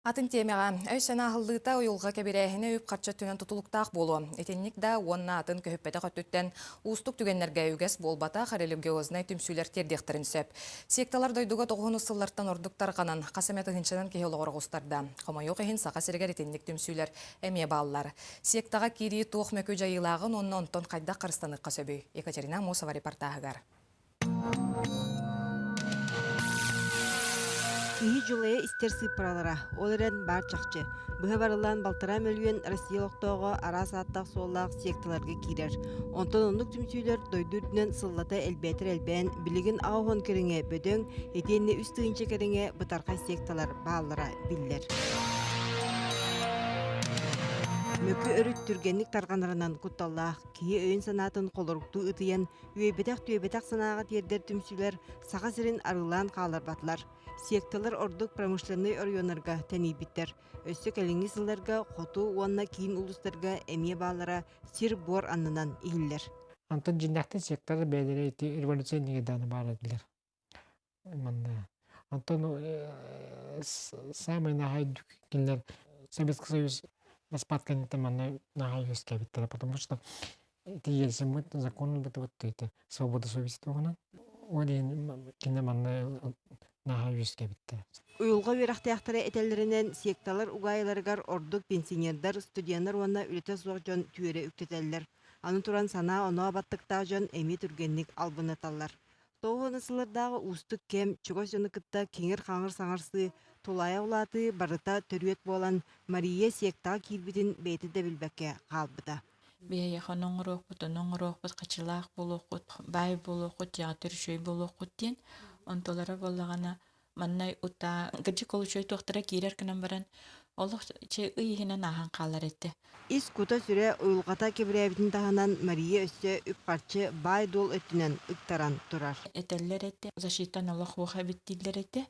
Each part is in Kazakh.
Атын темеға, өй сана ahыллыта ойылға кәбірәхіне өп қатшы түнен тұтылықтақ болу. Етенник да онна атын көйіппәті қөттіттен ұстық түгенлерге үгес болбата қарелімге өзіне түмсүйлер тердектерін сөп. Секталар дойдуға тоғын ұсыллартан ордуктар қанан, қасаметі хинчанан кейол оғырғыстарда. Қомайоқ ехін сақа сірігер етенник түмсүйлер әме балылар. Сектаға кири туық мөкө жайылағын онна онтон қайда қарыстаныққа сөбі. Екатерина Мосова репортағығар. Киһи жулая истер сыппаралара, ол эрен бар чахчы. Быһа барылан балтара мөлүен Россия локтоого ара сааттак суоллаах секталарга кирер. Онтон оннук түмсүйлөр дойдурдунан сыллата элбетер элбен билигин аохон кереңе бөдөң, этиэнне үс тыынча кереңе бытарка секталар баалара биллер. Мөкү өрүт түргенник тарганарынан кутталлаах, кии өйін санатын колоруктуу ытыян, үйебетак санаага тиердер түмсүлөр саха сирин арылаан каалар батлар. Секталар ордук промышленный орионарга тәнейбиттер. Өссө кәліңгі сылларга, хоту уанна кийин улустарга эмие баалара сир бор аннынан иһиллер. Антон жиннахтын сектары бәлері революция негеданы барадылар. Антон самый нахайдук келер Советский Союз распадканита манна нахайдук кәбиттер, потому что это елсен будет закон вот это свобода совести тугана. Олин кине манна нахайдук кәбиттер. Уюлга верахтаяқтары этеллеринен секталар угайларгар ордук пенсионердар, студияндар уанна үлете суақ жон түйере үктетеллер. Аны туран сана оноа баттыктаа жон эми түргенник албынаталлар. Тоғыны сылырдағы устук кем, чугос жоны кытта кеңер қаңыр саңырсы, тулая улаты барыта төрүет болан Мария сектаа кирбитин бейті де билбекке қалбыда. Бия хонongorokut, onongorokut, качылаак болокут, бай болокут, театр шөй болокут ден. Онтолары боллагана маннай ута гыжы колучой тохтара кирер кынан баран. Олох че ыйхинен ахан калар этти. Ис кута сүрэ уйулгата кебирәбитин таханан Мария өссө үп парчы бай дол өттүнен ыктаран турар. Этеллер этти, защиттан олох уха биттилер этти.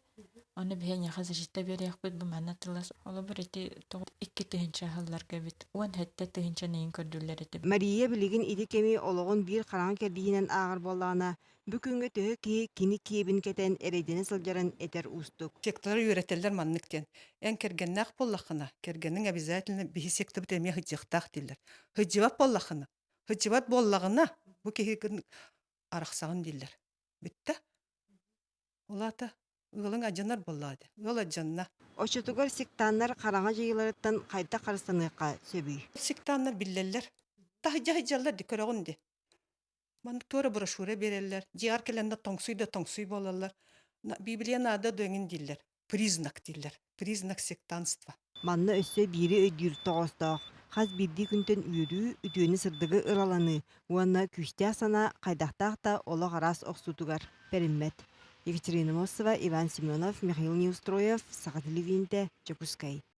Оны бия яха защита берек бит бу манатылас. Оло бир этти 2 тыгынча халларга бит. Он хетте тыгынча нейин көрдүллер этти. Мария билигин иди кеми ологон бир караң кердиһинен агыр боллаана бүкүнгө төһө кини киебин кетен эрейдени сылжарын этер устук. Сектора үйрәтелдер манныктен. Эн кергеннак боллахына, кергеннің обязательно бихи сектор бітеме хыджықтақ дилер. Хыджыват боллахына. Хыджыват боллағына бу кехи арақсағын дилер. Битті. Олата ылың ажанар боллады. Ол ажанна. Очотугар сектаннар караңа жыйыларыттан кайта карыстаныкка сөбүй. Сектаннар биллелер. Тахыджалар дикөрөгүнде. Мандык тора брошюра берелер. Жиар келенде тоңсуй болалар. Библия нада дөңін дилер. Признак дилер. Признак сектанства. Манна өссө бири өйдүр тоғостақ. Хаз бирди күнтен үйрүү үтүөнү сырдыгы ыраланы. Уанна күстә сана кайдақтақ та оло гарас оксутугар. Периммет. Екатерина Мосова, Иван Семенов, Михаил Неустроев, Саха телевидение, Чекускай.